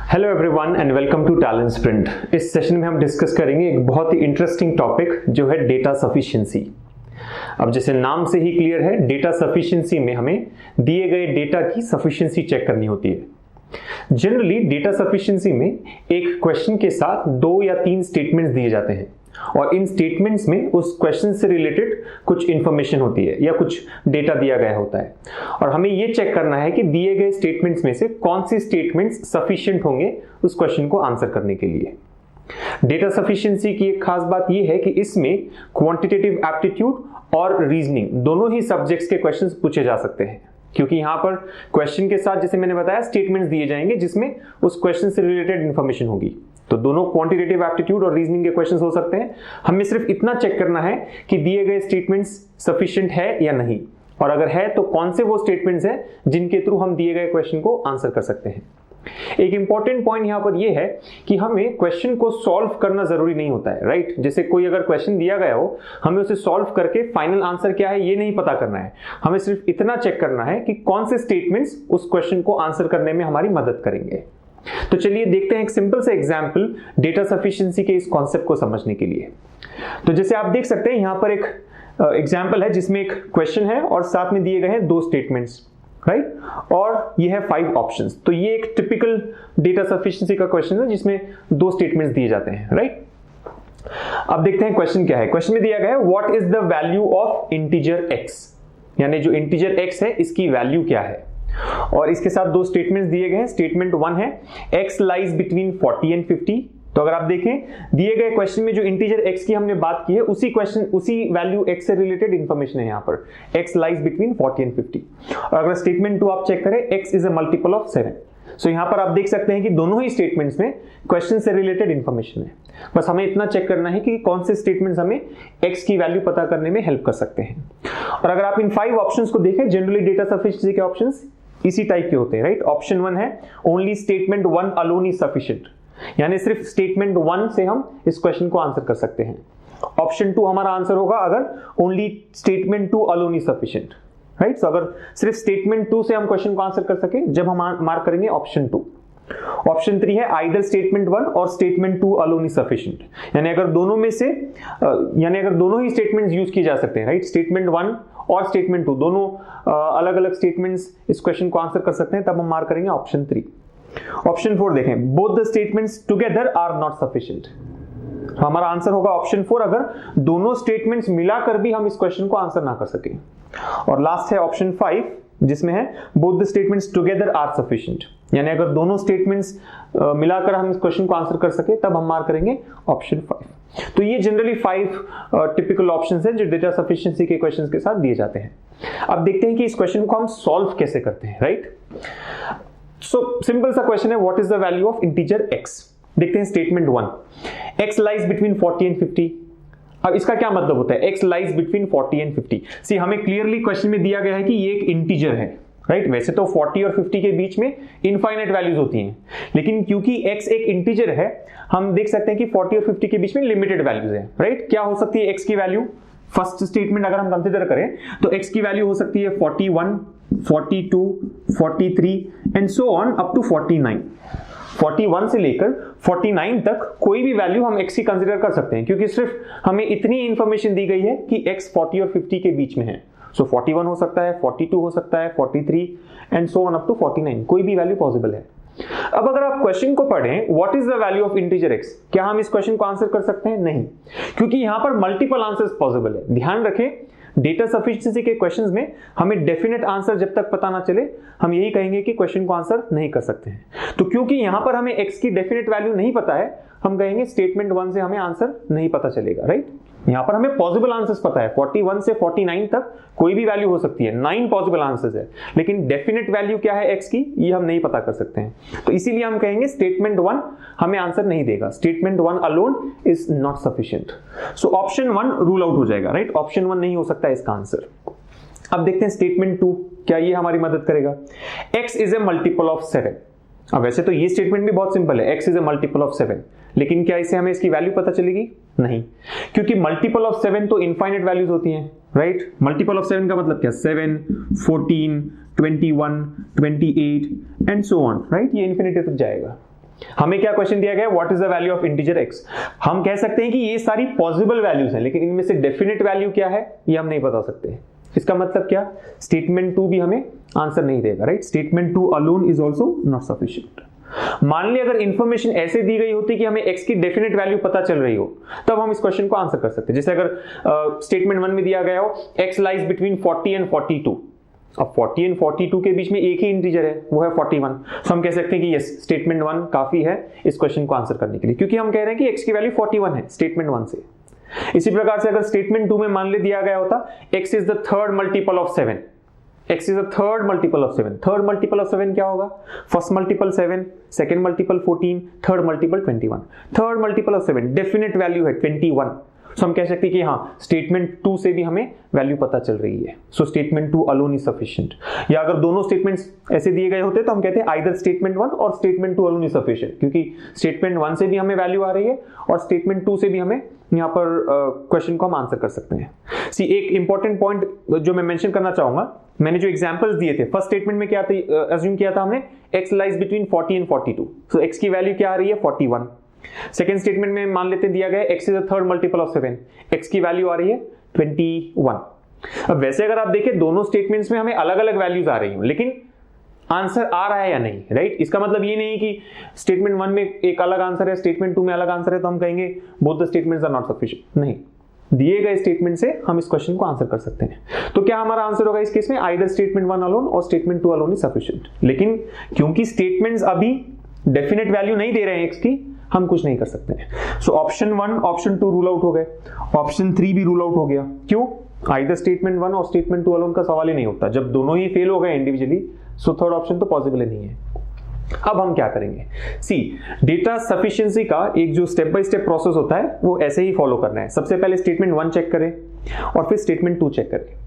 Hello everyone and welcome to Talent Sprint. इस session में हम डिस्कस करेंगे एक बहुत ही इंटरेस्टिंग टॉपिक जो है डेटा सफिशिएंसी। अब जैसे नाम से ही क्लियर है, डेटा सफिशिएंसी में हमें दिए गए डेटा की सफिशिएंसी चेक करनी होती है। जनरली डेटा सफिशिएंसी में एक क्वेश्चन के साथ 2 या 3 स्टेटमेंट्स दिए जाते हैं और इन स्टेटमेंट्स में उस क्वेश्चन से रिलेटेड कुछ इंफॉर्मेशन होती है या कुछ डेटा दिया गया होता है और हमें यह चेक करना है कि दिए गए स्टेटमेंट्स में से कौन सी स्टेटमेंट्स सफिशिएंट होंगे उस क्वेश्चन को आंसर करने के लिए। डेटा सफिशिएंसी की एक खास बात यह है कि इसमें क्वांटिटेटिव एप्टीट्यूड और रीजनिंग दोनों ही सब्जेक्ट्स के क्वेश्चंस पूछे जा सकते हैं, क्योंकि यहां पर क्वेश्चन के साथ जैसे मैंने बताया स्टेटमेंट्स दिए जाएंगे जिसमें उस क्वेश्चन से रिलेटेड इंफॉर्मेशन होगी। तो दोनों क्वांटिटेटिव एप्टीट्यूड और रीजनिंग के क्वेश्चंस हो सकते हैं। हमें सिर्फ इतना चेक करना है कि दिए गए स्टेटमेंट्स सफिशिएंट है या नहीं, और अगर है तो कौन से वो स्टेटमेंट्स हैं जिनके थ्रू हम दिए गए क्वेश्चन को आंसर कर सकते हैं। एक इंपॉर्टेंट पॉइंट यहां पर यह है कि हमें क्वेश्चन को सॉल्व करना जरूरी नहीं होता है, राइट। जैसे कोई अगर क्वेश्चन दिया गया हो, हमें उसे सॉल्व करके फाइनल आंसर क्या है ये नहीं पता करना है। हमें सिर्फ इतना चेक करना है कि कौन से स्टेटमेंट्स उस क्वेश्चन को आंसर करने में हमारी मदद करेंगे। तो चलिए देखते हैं एक सिंपल सा एग्जांपल डेटा सफिशिएंसी के इस कॉन्सेप्ट को समझने के लिए। तो जैसे आप देख सकते हैं यहां पर एक एग्जांपल है जिसमें एक क्वेश्चन है और साथ में दिए गए हैं 2 स्टेटमेंट्स, राइट, और ये है 5 ऑप्शंस। तो ये एक टिपिकल डेटा सफिशिएंसी का क्वेश्चन है जिसमें 2 स्टेटमेंट्स दिए जाते हैं, राइट। अब देखते हैं क्वेश्चन क्या है। क्वेश्चन में दिया गया है what is the value of integer x, यानी जो इंटीजर x है इसकी वैल्यू क्या है, और इसके साथ 2 स्टेटमेंट्स दिए गए हैं। स्टेटमेंट 1 है x लाइज बिटवीन 40 एंड 50। तो अगर आप देखें दिए गए क्वेश्चन में जो इंटीजर x की हमने बात की है उसी वैल्यू x से रिलेटेड इंफॉर्मेशन है यहां पर, x लाइज बिटवीन 40 एंड 50। और अगर स्टेटमेंट 2 आप चेक करें x is a multiple of 7। सो यहां पर आप देख सकते हैं कि दोनों ही स्टेटमेंट्स में क्वेश्चन से रिलेटेड इंफॉर्मेशन है। बस हमें इतना चेक करना है कि कौन से स्टेटमेंट्स हमें x की वैल्यू पता करने में हेल्प कर सकते हैं। और अगर आप इन 5 ऑप्शंस को देखें, जनरली डेटा सफिशिएंसी के ऑप्शंस इसी टाइप के होते हैं, राइट। ऑप्शन 1 है only statement 1 alone is sufficient, यानी सिर्फ स्टेटमेंट 1 से हम इस क्वेश्चन को आंसर कर सकते हैं। ऑप्शन 2 हमारा आंसर होगा अगर only statement 2 alone is sufficient, right. So अगर सिर्फ स्टेटमेंट 2 से हम क्वेश्चन को आंसर कर सके जब हम मार्क करेंगे ऑप्शन 2। ऑप्शन 3 है आइदर स्टेटमेंट 1 और स्टेटमेंट 2 अलोन इज सफिशिएंट, यानी अगर दोनों ही स्टेटमेंट्स यूज किए जा सकते हैं, राइट। स्टेटमेंट 1 और स्टेटमेंट 2 दोनों अलग अलग स्टेटमेंट्स इस क्वेश्चन को आंसर कर सकते हैं, तब हम मार्क करेंगे ऑप्शन 3। ऑप्शन 4 देखें, both the statements together are not sufficient. हमारा आंसर होगा ऑप्शन 4 अगर दोनों स्टेटमेंट्स मिलाकर भी हम इस क्वेश्चन को आंसर ना कर सके। और लास्ट है ऑप्शन 5 जिसमें है both the statements together are sufficient, यानी अगर दोनों स्टेटमेंट्स मिलाकर हम इस क्वेश्चन को आंसर कर सके तब हम मार्क करेंगे ऑप्शन 5। तो ये जनरली 5 टिपिकल ऑप्शंस हैं जो डेटा सफिशिएंसी के क्वेश्चंस के साथ दिए जाते हैं। अब देखते हैं कि इस क्वेश्चन को हम सॉल्व कैसे करते हैं, राइट। सो सिंपल सा क्वेश्चन है what is the value of integer x। देखते हैं statement 1 x lies between 40 and 50। अब इसका क्या मतलब होता है x लाइज बिटवीन 40 एंड 50। सी हमें क्लियरली क्वेश्चन में दिया गया है कि ये एक इंटीजर है, राइट। वैसे तो 40 और 50 के बीच में इनफाइनाइट वैल्यूज होती हैं, लेकिन क्योंकि x एक इंटीजर है हम देख सकते हैं कि 40 और 50 के बीच में लिमिटेड वैल्यूज है, राइट। क्या हो सकती है x की वैल्यू? फर्स्ट स्टेटमेंट अगर हम कंसीडर करें तो x की वैल्यू हो सकती है 41, 42, 43 and so on up to 49। 41 से लेकर 49 तक कोई भी वैल्यू हम x की कंसीडर कर सकते हैं, क्योंकि सिर्फ हमें इतनी इंफॉर्मेशन दी गई है कि x 40 और 50 के बीच में है। सो 41 हो सकता है, 42 हो सकता है, 43 and so on up to 49, कोई भी वैल्यू पॉसिबल है। अब अगर आप क्वेश्चन को पढ़ें what is the value of integer x, क्या हम इस क्वेश्चन को आंसर कर सकते हैं? नहीं, क्योंकि यहां पर मल्टीपल आंसर्स पॉसिबल है। ध्यान रखें डेटा सफिशिएंसी के क्वेश्चंस में हमें डेफिनेट आंसर जब तक पता ना चले हम यही कहेंगे कि क्वेश्चन को आंसर नहीं कर सकते हैं। तो क्योंकि यहां पर हमें x की डेफिनेट वैल्यू नहीं पता है, हम कहेंगे स्टेटमेंट 1 से हमें आंसर नहीं पता चलेगा, राइट। यहां पर हमें पॉसिबल आंसर्स पता है, 41 से 49 तक कोई भी वैल्यू हो सकती है, 9 पॉसिबल आंसर्स है, लेकिन डेफिनेट वैल्यू क्या है x की ये हम नहीं पता कर सकते हैं। तो इसीलिए हम कहेंगे स्टेटमेंट 1 हमें आंसर नहीं देगा, statement 1 alone is not sufficient. So option 1 rule out हो जाएगा, राइट। ऑप्शन 1 नहीं हो सकता है इसका आंसर। अब देखते हैं स्टेटमेंट 2, क्या ये हमारी मदद करेगा? x is a multiple of 7। अब वैसे तो ये स्टेटमेंट भी बहुत सिंपल है, x is a multiple of 7, लेकिन क्या इससे हमें इसकी वैल्यू पता चलेगी? नहीं, क्योंकि मल्टीपल ऑफ 7 तो इनफाइनाइट वैल्यूज होती हैं, राइट। मल्टीपल ऑफ 7 का मतलब क्या? 7, 14, 21, 28 एंड सो ऑन, राइट। ये इन्फिनिटी तक जाएगा। हमें क्या क्वेश्चन दिया गया है, what is the value of integer x. हम कह सकते हैं कि ये सारी पॉसिबल वैल्यूज हैं, लेकिन इनमें से डेफिनेट वैल्यू क्या है ये हम नहीं बता सकते। इसका मतलब क्या, स्टेटमेंट 2 भी हमें आंसर नहीं देगा, right. Statement 2 alone is also not sufficient. मान ली अगर इंफॉर्मेशन ऐसे दी गई होती कि हमें x की डेफिनेट वैल्यू पता चल रही हो, तब हम इस क्वेश्चन को आंसर कर सकते हैं। जैसे अगर स्टेटमेंट 1 में दिया गया हो x लाइज बिटवीन 40 एंड 42, अब 40 एंड 42 के बीच में एक ही इंटीजर है, वो है 41, तो हम कह सकते हैं कि यस स्टेटमेंट 1 काफी है इस क्वेश्चन को आंसर करने के लिए, क्योंकि हम कह रहे हैं कि x की वैल्यू 41 है स्टेटमेंट 1 से। इसी प्रकार से अगर स्टेटमेंट 2 में मान ले दिया गया होता x is the third multiple of 7, x is the third multiple of 7, third multiple of 7 क्या होगा, first multiple 7, second multiple 14, third multiple 21, third multiple of 7 definite value है 21, सो हम कह सकते हैं कि हाँ स्टेटमेंट 2 से भी हमें वैल्यू पता चल रही है, so statement 2 alone is sufficient. या अगर दोनों स्टेटमेंट्स ऐसे दिए गए होते तो हम कहते हैं आइदर स्टेटमेंट 1 और स्टेटमेंट 2 अलोन इज सफिशिएंट, क्योंकि स्टेटमेंट 1 से भी हमें वैल्यू आ रही है और स्टेटमेंट 2 से भी हमें यहाँ पर क्वेश्चन को हम आंसर कर सकते हैं। सी एक इंपॉर्टेंट पॉइंट जो मैं मेंशन करना चाहूंगा, मैंने जो एग्जांपल्स दिए थे फर्स्ट स्टेटमेंट में क्या था, अज्यूम किया था हमने x lies between 40 and 42, so x की वैल्यू क्या आ रही है 41। सेकंड स्टेटमेंट में मान लेते दिया गया x is the third multiple of 7, x की वैल्यू आ रही है 21। अब वैसे अगर आप देखें दोनों स्टेटमेंट्स में हमें अलग अलग वैल्यूज आ रही हैं, लेकिन आंसर आ रहा है या नहीं, राइट। इसका मतलब ये नहीं कि स्टेटमेंट 1 में एक अलग आंसर है, स्टेटमेंट 2 में अलग आंसर है, तो हम कहेंगे both the statements are not sufficient. नहीं, दिए गए स्टेटमेंट से हम इस क्वेश्चन को आंसर कर सकते हैं। तो क्या हमारा आंसर होगा इस केस में, आइदर स्टेटमेंट 1 अलोन और स्टेटमेंट 2 अलोन इज सफिशिएंट। लेकिन क्योंकि स्टेटमेंट्स अभी डेफिनेट वैल्यू नहीं दे रहे हैं x की, हम कुछ नहीं कर सकते हैं। So option 1 option 2 rule out हो गए, ऑप्शन 3 भी रूल आउट हो गया। क्यों, आइदर स्टेटमेंट 1 और स्टेटमेंट 2 अलोन का सवाल ही नहीं होता, जब दोनों ही फेल हो गए इंडिविजुअली, सो थर्ड ऑप्शन तो पॉसिबल ही नहीं है। अब हम क्या करेंगे, सी डेटा सफिशिएंसी का एक जो स्टेप बाय स्टेप प्रोसेस होता है वो ऐसे ही फॉलो करना है। सबसे पहले स्टेटमेंट 1 चेक करें और फिर स्टेटमेंट 2 चेक करें।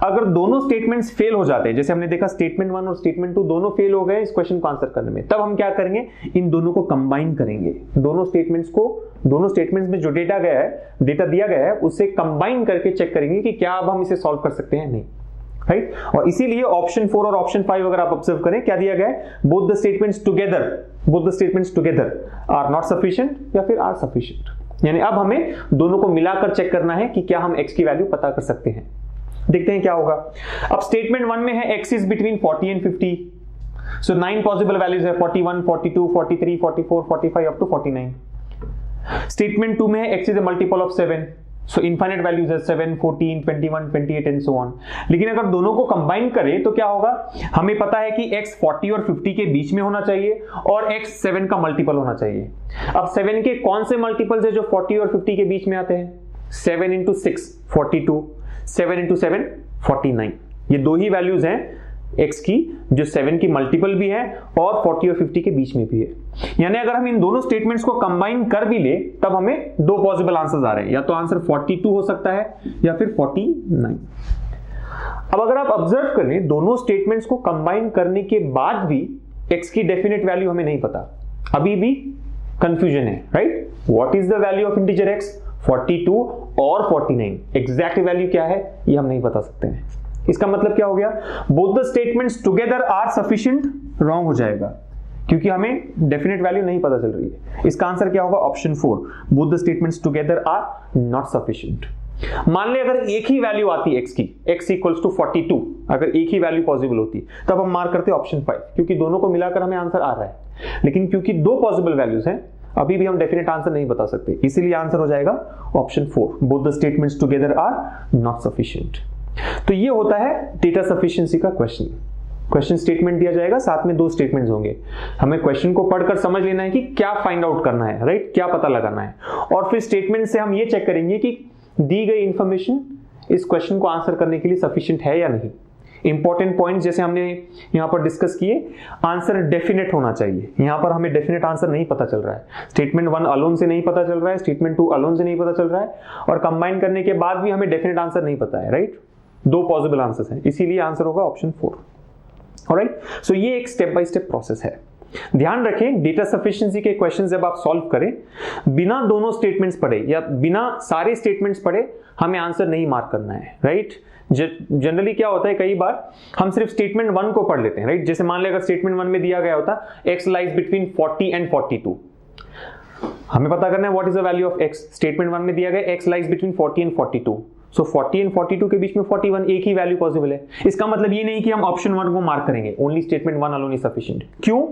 अगर दोनों स्टेटमेंट्स फेल हो जाते हैं, जैसे हमने देखा स्टेटमेंट 1 और स्टेटमेंट 2 दोनों फेल हो गए इस क्वेश्चन को आंसर करने में, तब हम क्या करेंगे, इन दोनों को कंबाइन करेंगे। दोनों स्टेटमेंट्स में जो डेटा दिया गया है उससे कंबाइन करके चेक करेंगे कि क्या अब हम इसे सॉल्व कर सकते हैं, नहीं, राइट। और इसीलिए ऑप्शन 4 और ऑप्शन 5 अगर आप ऑब्जर्व करें क्या दिया गया है, both the statements together are not sufficient या फिर आर सफिशिएंट। यानी अब हमें दोनों को मिलाकर चेक करना है कि क्या हम x की वैल्यू पता कर सकते हैं। देखते हैं क्या होगा। अब स्टेटमेंट 1 में है x is between 40 and 50, so 9 possible values है, 41, 42, 43, 44, 45 अप टू 49। स्टेटमेंट 2 में है x is a multiple of 7, so infinite values है 7, 14, 21, 28 एंड सो ऑन। लेकिन अगर दोनों को कंबाइन करें तो क्या होगा, हमें पता है कि x 40 और 50 के बीच में होना चाहिए और x 7 का मल्टीपल होना चाहिए। अब 7 के कौन से मल्टीपल्स है जो 40 और 50 के बीच में आते हैं, 7 इंटू 6 42, 7 इंटू 7 49, ये दो ही वैल्यूज हैं x की जो 7 की मल्टीपल भी है और 40 और 50 के बीच में भी है। यानी अगर हम इन दोनों स्टेटमेंट्स को कंबाइन कर भी ले तब हमें दो पॉसिबल आंसर्स आ रहे हैं, या तो आंसर 42 हो सकता है या फिर 49। अब अगर आप ऑब्जर्व करें दोनों स्टेटमेंट्स को कंबाइन करने के बाद भी x की डेफिनेट वैल्यू हमें नहीं पता, अभी भी कंफ्यूजन है, right. What is the value of integer x, 42 और 49, एग्जैक्ट वैल्यू क्या है ये हम नहीं बता सकते हैं। इसका मतलब क्या हो गया, both the statements together are sufficient, wrong हो जाएगा क्योंकि हमें डेफिनेट वैल्यू नहीं पता चल रही है। इसका आंसर क्या होगा, option 4, both the statements together are not sufficient. मान ले अगर एक ही वैल्यू आती x की, x इक्वल्स टू 42, अगर एक ही वैल्यू पॉसिबल होती तब हम मार्क करते ऑप्शन 5, क्योंकि दोनों को मिलाकर हमें आंसर आ रहा है। लेकिन क्योंकि दो पॉसिबल वैल्यूज हैं अभी भी हम डेफिनेट आंसर नहीं बता सकते, इसीलिए आंसर हो जाएगा option 4, both the statements together are not sufficient. तो ये होता है डेटा सफिशिएंसी का क्वेश्चन स्टेटमेंट दिया जाएगा, साथ में दो स्टेटमेंट्स होंगे, हमें क्वेश्चन को पढ़कर समझ लेना है कि क्या फाइंड आउट करना है, राइट, क्या पता लगाना है, और फिर स्टेटमेंट से हम ये चेक करेंगे कि दी गई इंफॉर्मेशन इस क्वेश्चन को आंसर करने के लिए सफिशिएंट है या नहीं। इंपॉर्टेंट पॉइंट जैसे हमने यहां पर डिस्कस किए, आंसर डेफिनेट होना चाहिए। यहां पर हमें डेफिनेट आंसर नहीं पता चल रहा है, स्टेटमेंट 1 अलोन से नहीं पता चल रहा है, स्टेटमेंट 2 अलोन से नहीं पता चल रहा है, और कंबाइन करने के बाद भी हमें डेफिनेट आंसर नहीं पता है, राइट। दो पॉसिबल आंसर्स हैं, इसीलिए आंसर होगा ऑप्शन 4। ऑलराइट, सो ये एक स्टेप बाय स्टेप प्रोसेस है। ध्यान रखें, डेटा सफिशिएंसी के क्वेश्चन जब आप सॉल्व करें, बिना दोनों स्टेटमेंट्स पढ़े या बिना सारे स्टेटमेंट्स पढ़े हमें आंसर नहीं मार्क करना है, राइट। जनरली क्या होता है, कई बार हम सिर्फ स्टेटमेंट 1 को पढ़ लेते हैं, राइट। जैसे मान लें अगर स्टेटमेंट 1 में दिया गया होता x लाइज बिटवीन 40 एंड 42, हमें पता करना है what is the value of x। Statement 1 में दिया गया x lies between 40 and 42, so 40 and 42 के बीच में 41, एक ही वैल्यू पॉसिबल है। इसका मतलब ये नहीं कि हम ऑप्शन 1 को मार्क करेंगे, only statement 1 alone is sufficient. क्यों?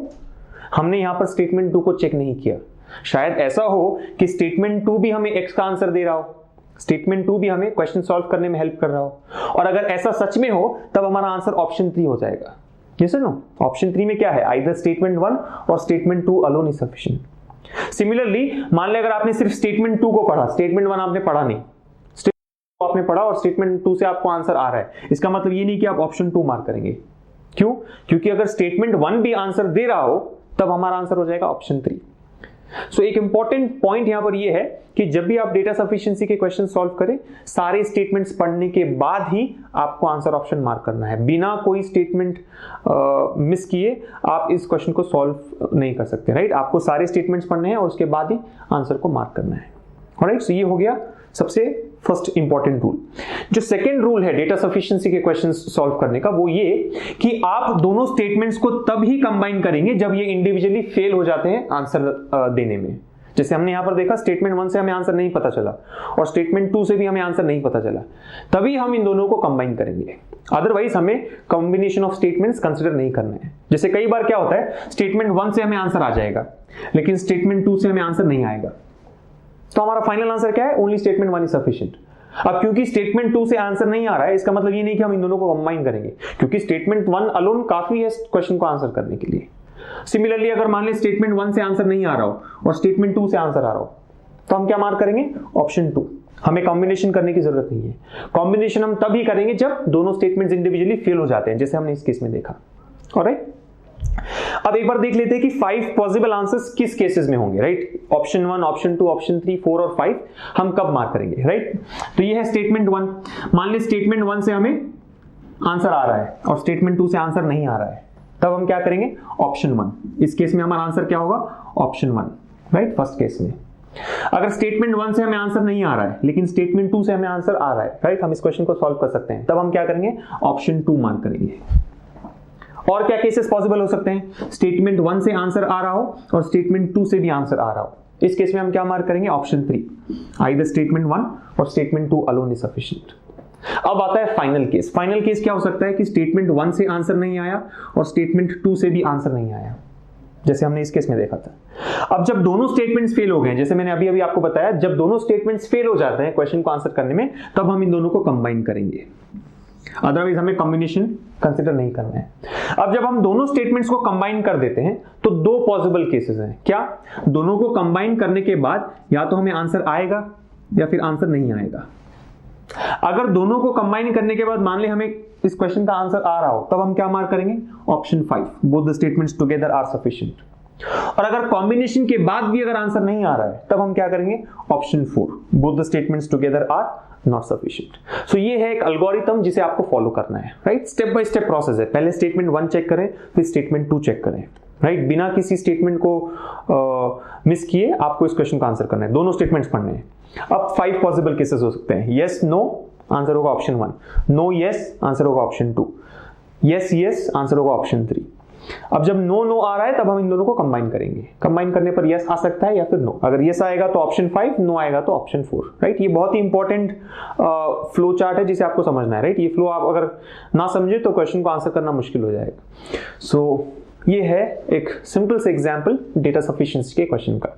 हमने यहां पर स्टेटमेंट 2 को चेक नहीं किया। शायद ऐसा हो कि स्टेटमेंट 2 भी हमें x का आंसर दे रहा हो, स्टेटमेंट 2 भी हमें क्वेश्चन सॉल्व करने में हेल्प कर रहा हो, और अगर ऐसा सच में हो तब हमारा आंसर ऑप्शन 3 हो जाएगा। यस और नो? ऑप्शन 3 में क्या है, आइदर स्टेटमेंट 1 और statement 2 alone is sufficient. Similarly मान लें अगर आपने सिर्फ स्टेटमेंट 2 को पढ़ा, स्टेटमेंट 1 आपने पढ़ा नहीं, स्टेटमेंट 2 आपने पढ़ा और स्टेटमेंट 2 से आपको आंसर आ रहा है, इसका मतलब ये नहीं कि आप ऑप्शन 2 मार्क करेंगे। क्यों? क्योंकि अगर स्टेटमेंट 1 भी आंसर दे रहा हो तब हमारा आंसर हो जाएगा ऑप्शन 3। सो एक इंपॉर्टेंट पॉइंट यहां पर यह है कि जब भी आप डेटा सफिशिएंसी के क्वेश्चन सॉल्व करें, सारे स्टेटमेंट्स पढ़ने के बाद ही आपको आंसर ऑप्शन मार्क करना है। बिना कोई स्टेटमेंट मिस किए आप इस क्वेश्चन को सॉल्व नहीं कर सकते, राइट। आपको सारे स्टेटमेंट्स पढ़ने हैं और उसके बाद ही आंसर को मार्क करना है। ऑलराइट, सो ये हो गया सबसे फर्स्ट इंपॉर्टेंट रूल। जो सेकेंड रूल है डेटा सफिशिएंसी के क्वेश्चन सॉल्व करने का, वो ये कि आप दोनों स्टेटमेंट्स को तब ही कंबाइन करेंगे जब ये इंडिविजुअली फेल हो जाते हैं आंसर देने में। जैसे हमने यहां पर देखा, स्टेटमेंट 1 से हमें आंसर नहीं पता चला और स्टेटमेंट 2 से भी हमें आंसर नहीं पता चला, तभी हम इन दोनों को कंबाइन करेंगे। अदरवाइज हमें कॉम्बिनेशन ऑफ स्टेटमेंट्स कंसिडर नहीं करना है। जैसे कई बार क्या होता है, स्टेटमेंट 1 से हमें आंसर आ जाएगा लेकिन स्टेटमेंट 2 से हमें आंसर नहीं आएगा, तो हमारा फाइनल आंसर क्या है, ओनली स्टेटमेंट 1 इज सफिशिएंट। अब क्योंकि स्टेटमेंट 2 से आंसर नहीं आ रहा है, इसका मतलब ये नहीं कि हम इन दोनों को कंबाइन करेंगे, क्योंकि स्टेटमेंट 1 अलोन काफी है क्वेश्चन को आंसर करने के लिए। सिमिलरली अगर मान लें स्टेटमेंट 1 से आंसर नहीं आ रहा हो और स्टेटमेंट 2 से आंसर आ रहा हो, तो हम क्या मार्क करेंगे, ऑप्शन 2। हमें कॉम्बिनेशन करने की जरूरत नहीं है। कॉम्बिनेशन हम तभी करेंगे जब दोनों स्टेटमेंट्स इंडिविजुअली फेल हो जाते हैं, जैसे हमने इस केस में देखा। ऑलराइट, अब एक बार देख लेते हैं कि 5 पॉसिबल आंसर्स किस केसेस में होंगे, राइट। ऑप्शन 1, ऑप्शन 2, ऑप्शन 3, 4 और 5 हम कब मार्क करेंगे, राइट। तो ये है स्टेटमेंट 1। मान ली स्टेटमेंट 1 से हमें आंसर आ रहा है और स्टेटमेंट 2 से आंसर नहीं आ रहा है, तब हम क्या करेंगे, ऑप्शन 1। इस केस में हमारा आंसर क्या होगा, ऑप्शन 1, राइट, फर्स्ट केस में। अगर स्टेटमेंट 1 से हमें आंसर नहीं आ रहा है लेकिन स्टेटमेंट 2 से हमें आंसर आ रहा है, राइट, हम इस क्वेश्चन को सॉल्व कर सकते हैं, तब हम क्या करेंगे, ऑप्शन 2 मार्क करेंगे। और क्या केसेस पॉसिबल हो सकते हैं, स्टेटमेंट 1 से आंसर आ रहा हो और स्टेटमेंट 2 से भी आंसर आ रहा हो, इस केस में हम क्या मार्क करेंगे, ऑप्शन 3, आइदर स्टेटमेंट 1 और स्टेटमेंट 2 अलोन इज सफिशिएंट। अब आता है फाइनल केस। फाइनल केस क्या हो सकता है कि स्टेटमेंट 1 से आंसर नहीं आया और स्टेटमेंट 2 से भी आंसर नहीं आया, जैसे हमने इस केस में देखा था। अब जब दोनों स्टेटमेंट्स फेल हो गए, जैसे मैंने अभी अभी आपको बताया, जब दोनों स्टेटमेंट्स फेल हो जाते हैं क्वेश्चन को आंसर करने में, तब हम इन दोनों को कंबाइन करेंगे, अदरवाइज हमें कॉम्बिनेशन कंसिडर नहीं करना है। अब जब हम दोनों स्टेटमेंट्स को कंबाइन कर देते हैं तो 2 पॉसिबल केसेस हैं। क्या, दोनों को कंबाइन करने के बाद या तो हमें आंसर आएगा या फिर आंसर नहीं आएगा। अगर दोनों को कंबाइन करने के बाद मान ले हमें इस क्वेश्चन का आंसर आ रहा हो, तब हम क्या मार्क करेंगे, option 5, both the statements together are sufficient. और अगर कॉम्बिनेशन के बाद भी अगर आंसर नहीं आ रहा है, तब हम क्या करेंगे, option 4, both the statements together are not sufficient. So ये है एक एल्गोरिथम जिसे आपको फॉलो करना है, right. Step by step process है, पहले स्टेटमेंट 1 चेक करें, फिर स्टेटमेंट 2 चेक करें, राइट। बिना किसी स्टेटमेंट को मिस किए आपको इस क्वेश्चन का आंसर करना है, दोनों स्टेटमेंट्स पढ़ने हैं। अब 5 पॉसिबल केसेस हो सकते हैं, यस नो आंसर होगा ऑप्शन 1, नो यस आंसर होगा ऑप्शन 2, यस यस आंसर होगा ऑप्शन 3। अब जब नो नो आ रहा है तब हम इन दोनों को कंबाइन करेंगे। कंबाइन करने पर यस आ सकता है या फिर नो। अगर यस आएगा तो ऑप्शन 5, नो आएगा तो ऑप्शन 4, राइट। ये बहुत ही इंपॉर्टेंट फ्लो चार्ट है जिसे आपको समझना है, राइट। ये फ्लो आप अगर ना समझे तो क्वेश्चन को आंसर करना मुश्किल हो जाएगा। सो ये है एक सिंपल से एग्जांपल डेटा सफिशिएंसी के क्वेश्चन का।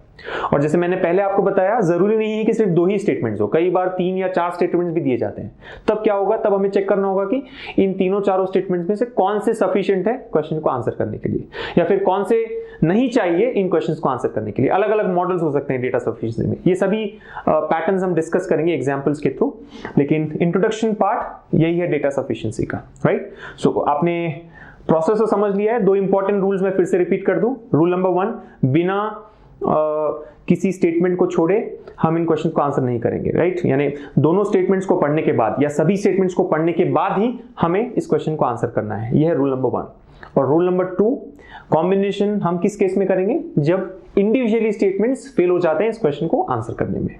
और जैसे मैंने पहले आपको बताया, जरूरी नहीं है कि सिर्फ 2 ही स्टेटमेंट्स हो, कई बार 3 या 4 स्टेटमेंट्स भी दिए जाते हैं। तब क्या होगा, तब हमें चेक करना होगा कि इन तीनों चारों स्टेटमेंट्स में से कौन से सफिशिएंट है क्वेश्चन को आंसर करने के लिए, या फिर कौन से नहीं चाहिए इन क्वेश्चंस को आंसर करने के लिए। अलग अलग मॉडल्स हो सकते हैं डेटा सफिशिएंसी में। ये सभी पैटर्न्स हम डिस्कस करेंगे एग्जांपल्स के थ्रू, लेकिन इंट्रोडक्शन पार्ट यही है डेटा सफिशिएंसी का, राइट। सो आपने प्रोसेस तो समझ लिया है। 2 इंपॉर्टेंट रूल्स मैं फिर से रिपीट कर दूं। रूल नंबर 1, बिना किसी स्टेटमेंट को छोड़े हम इन क्वेश्चन को आंसर नहीं करेंगे, राइट। यानी दोनों स्टेटमेंट्स को पढ़ने के बाद या सभी स्टेटमेंट्स को पढ़ने के बाद ही हमें इस क्वेश्चन को आंसर करना है। यह है रूल नंबर 1। और रूल नंबर 2, कॉम्बिनेशन हम किस केस में करेंगे, जब इंडिविजुअली स्टेटमेंट्स फेल हो जाते हैं इस क्वेश्चन को आंसर करने में।